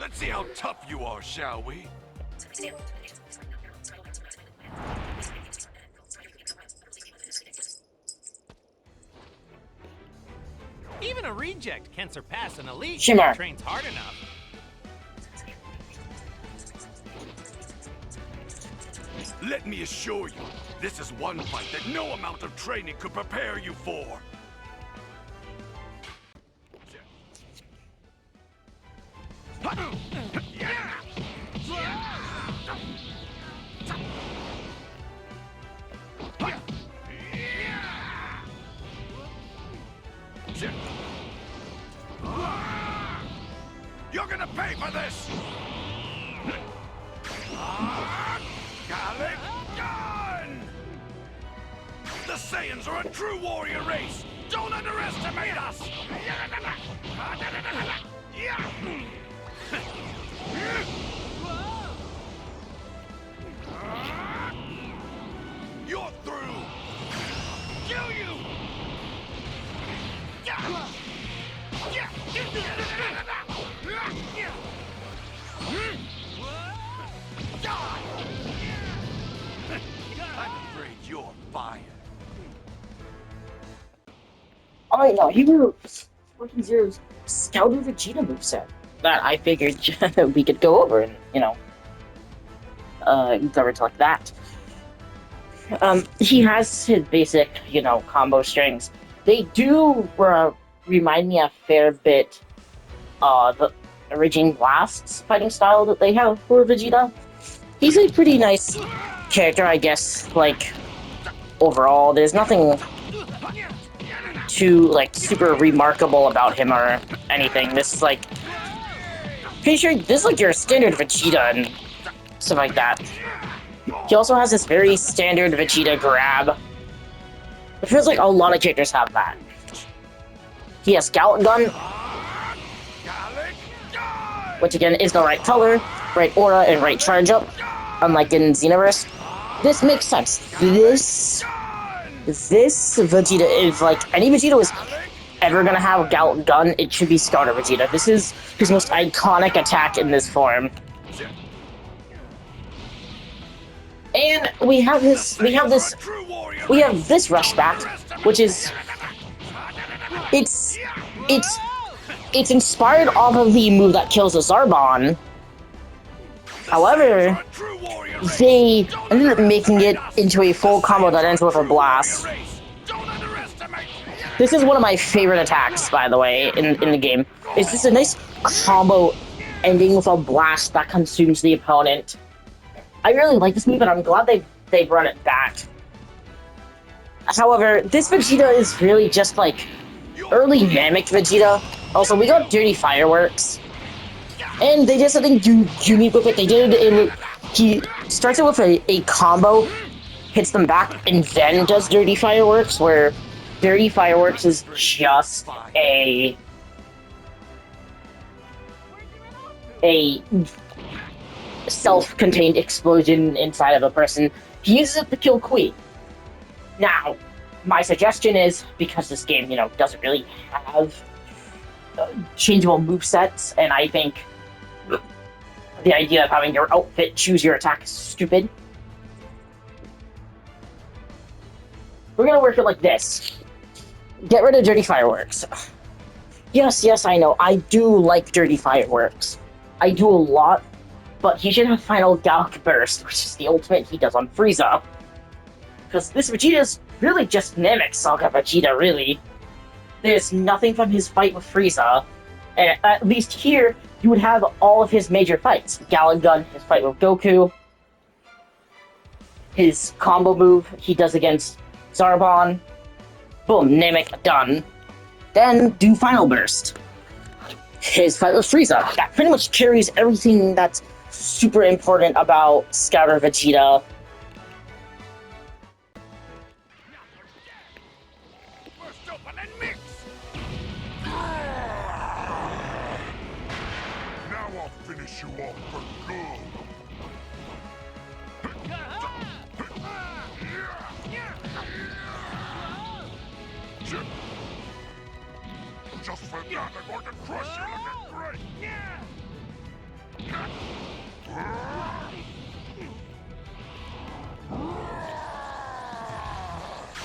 Let's see how tough you are, shall we? Even a reject can surpass an elite Shimmer. who trains hard enough. Let me assure you, this is one fight that no amount of training could prepare you for. You're gonna pay for this! Gallic Gun! The Saiyans are a true warrior race! Don't underestimate us! You're through! Kill you! I'm afraid you're fired. Oh no, he were Scorpion Zero's Scouter Vegeta moveset that I figured we could go over and, cover to like that. He has his basic, combo strings. They do remind me a fair bit the Origin Blast's fighting style that they have for Vegeta. He's a pretty nice character, I guess, overall. There's nothing too, super remarkable about him or anything. This is, pretty sure this is, your standard Vegeta and stuff like that. He also has this very standard Vegeta grab. It feels like a lot of characters have that. He has Gallic Gun, which again is the right color, right aura, and right charge up, unlike in Xenoverse. This makes sense. This Vegeta is any Vegeta was ever gonna have Gallic Gun, it should be Scouter Vegeta. This is his most iconic attack in this form. And we have this rush back, which is it's inspired off of the move that kills the Zarbon. However, they ended up making it into a full combo that ends with a blast. This is one of my favorite attacks, by the way, in the game. It's just a nice combo ending with a blast that consumes the opponent. I really like this move, and I'm glad they brought it back. However, this Vegeta is really just early Namek Vegeta. Also, we got Dirty Fireworks, and they did something unique with it. He starts it with a combo, hits them back, and then does Dirty Fireworks, where Dirty Fireworks is just a self-contained explosion inside of a person. He uses it to kill Queen. Now, my suggestion is, because this game, doesn't really have changeable movesets, and I think the idea of having your outfit choose your attack is stupid, we're gonna work it like this. Get rid of Dirty Fireworks. Yes, I know, I do like Dirty Fireworks. I do a lot, but he should have Final Gallic Burst, which is the ultimate he does on Frieza. Because this Vegeta is really just Namek Saga Vegeta, really. There's nothing from his fight with Frieza. And at least here, you would have all of his major fights. Gallic Gun, his fight with Goku. His combo move he does against Zarbon. Boom, Namek done. Then do Final Burst. His fight with Frieza. That pretty much carries everything that's super important about Scouter Vegeta. Now I'll finish you off for good. Just for that, I'm going to crush you like a grape.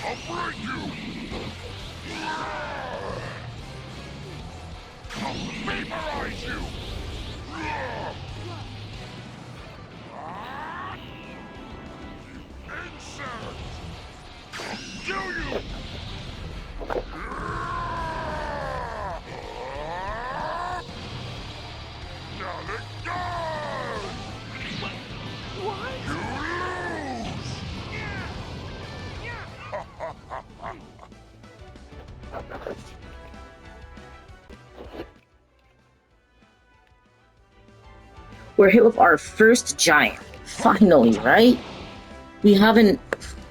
I'll break you! I'll vaporize you! Insect! I'll kill you! Now let go! What? You lose! We're hit with our first giant. Finally, right? We haven't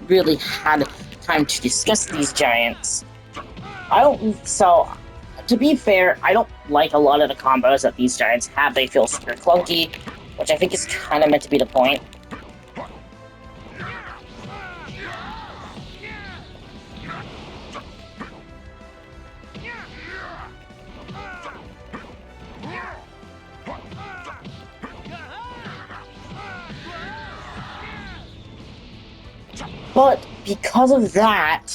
really had time to discuss these giants. So, to be fair, I don't like a lot of the combos that these giants have. They feel super clunky, which I think is kind of meant to be the point. But because of that,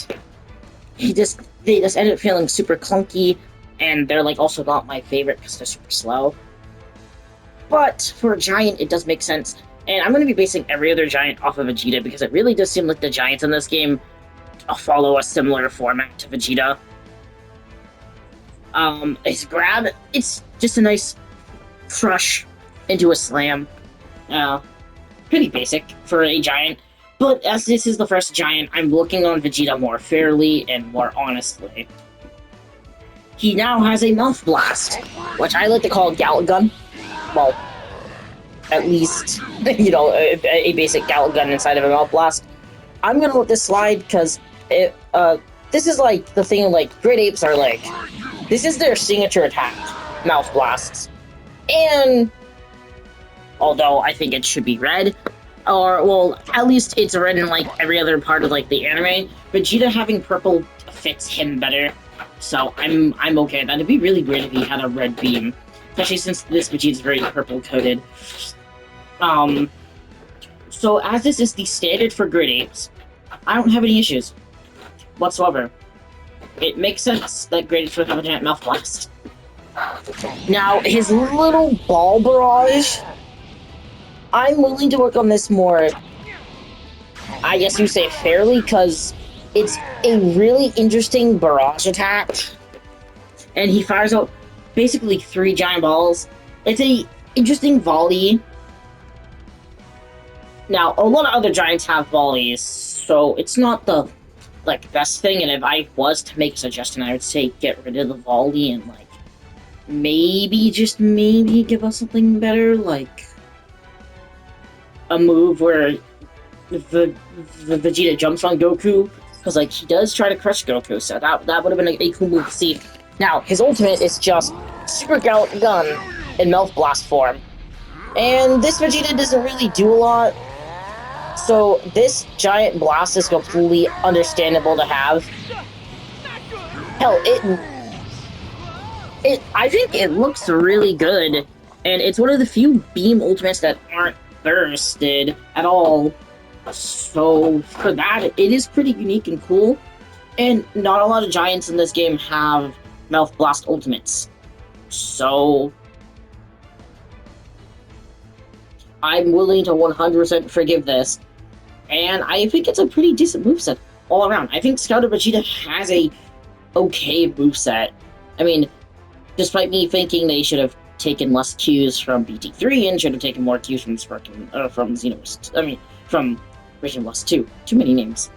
they just end up feeling super clunky, and they're like also not my favorite because they're super slow. But for a giant, it does make sense, and I'm going to be basing every other giant off of Vegeta because it really does seem like the giants in this game follow a similar format to Vegeta. His grab, it's just a nice crush into a slam. Pretty basic for a giant. But as this is the first giant, I'm looking on Vegeta more fairly and more honestly. He now has a Mouth Blast, which I like to call Gallet Gun. Well, at least, you know, a basic Gallet Gun inside of a Mouth Blast. I'm gonna let this slide because this is like the thing, like, Great Apes are like, this is their signature attack, Mouth Blasts. And, although I think it should be red, or, well, at least it's red in, like, every other part of, like, the anime. Vegeta having purple fits him better, so I'm okay with that. It'd be really weird if he had a red beam, especially since this Vegeta's very purple-coated. So as this is the standard for Great Apes, I don't have any issues whatsoever. It makes sense that Great Apes would have a giant Mouth Blast. Now, his little ball barrage, I'm willing to work on this more, I guess you say fairly, because it's a really interesting barrage attack. And he fires out basically 3 giant balls. It's a interesting volley. Now, a lot of other giants have volleys, so it's not the, like, best thing, and if I was to make a suggestion, I would say get rid of the volley and, like, maybe, just maybe, give us something better, like a move where the Vegeta jumps on Goku, because, like, he does try to crush Goku, so that would have been a cool move to see. Now, his ultimate is just Super Gallet Gun in Mouth Blast form, and this Vegeta doesn't really do a lot, so this giant blast is completely understandable to have. Hell, I think it looks really good, and it's one of the few beam ultimates that aren't bursted at all. So for that, it is pretty unique and cool. And not a lot of giants in this game have Mouth Blast ultimates. So I'm willing to 100% forgive this. And I think it's a pretty decent moveset all around. I think Scouter Vegeta has a okay moveset. I mean, despite me thinking they should have taken less cues from BT3 and should have taken more cues from Xenoverse. I mean, from Vision West 2. Too many names.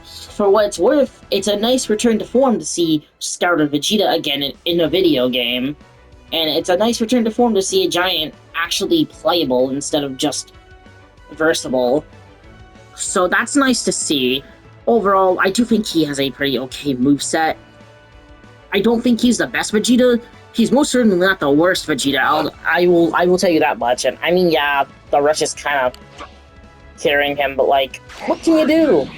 For what it's worth, it's a nice return to form to see Scouter Vegeta again in a video game. And it's a nice return to form to see a giant actually playable instead of just versatile. So that's nice to see. Overall, I do think he has a pretty okay moveset. I don't think he's the best Vegeta. He's most certainly not the worst Vegeta. I will tell you that much. And I mean, yeah, the rush is kind of carrying him, but, like, what can you do?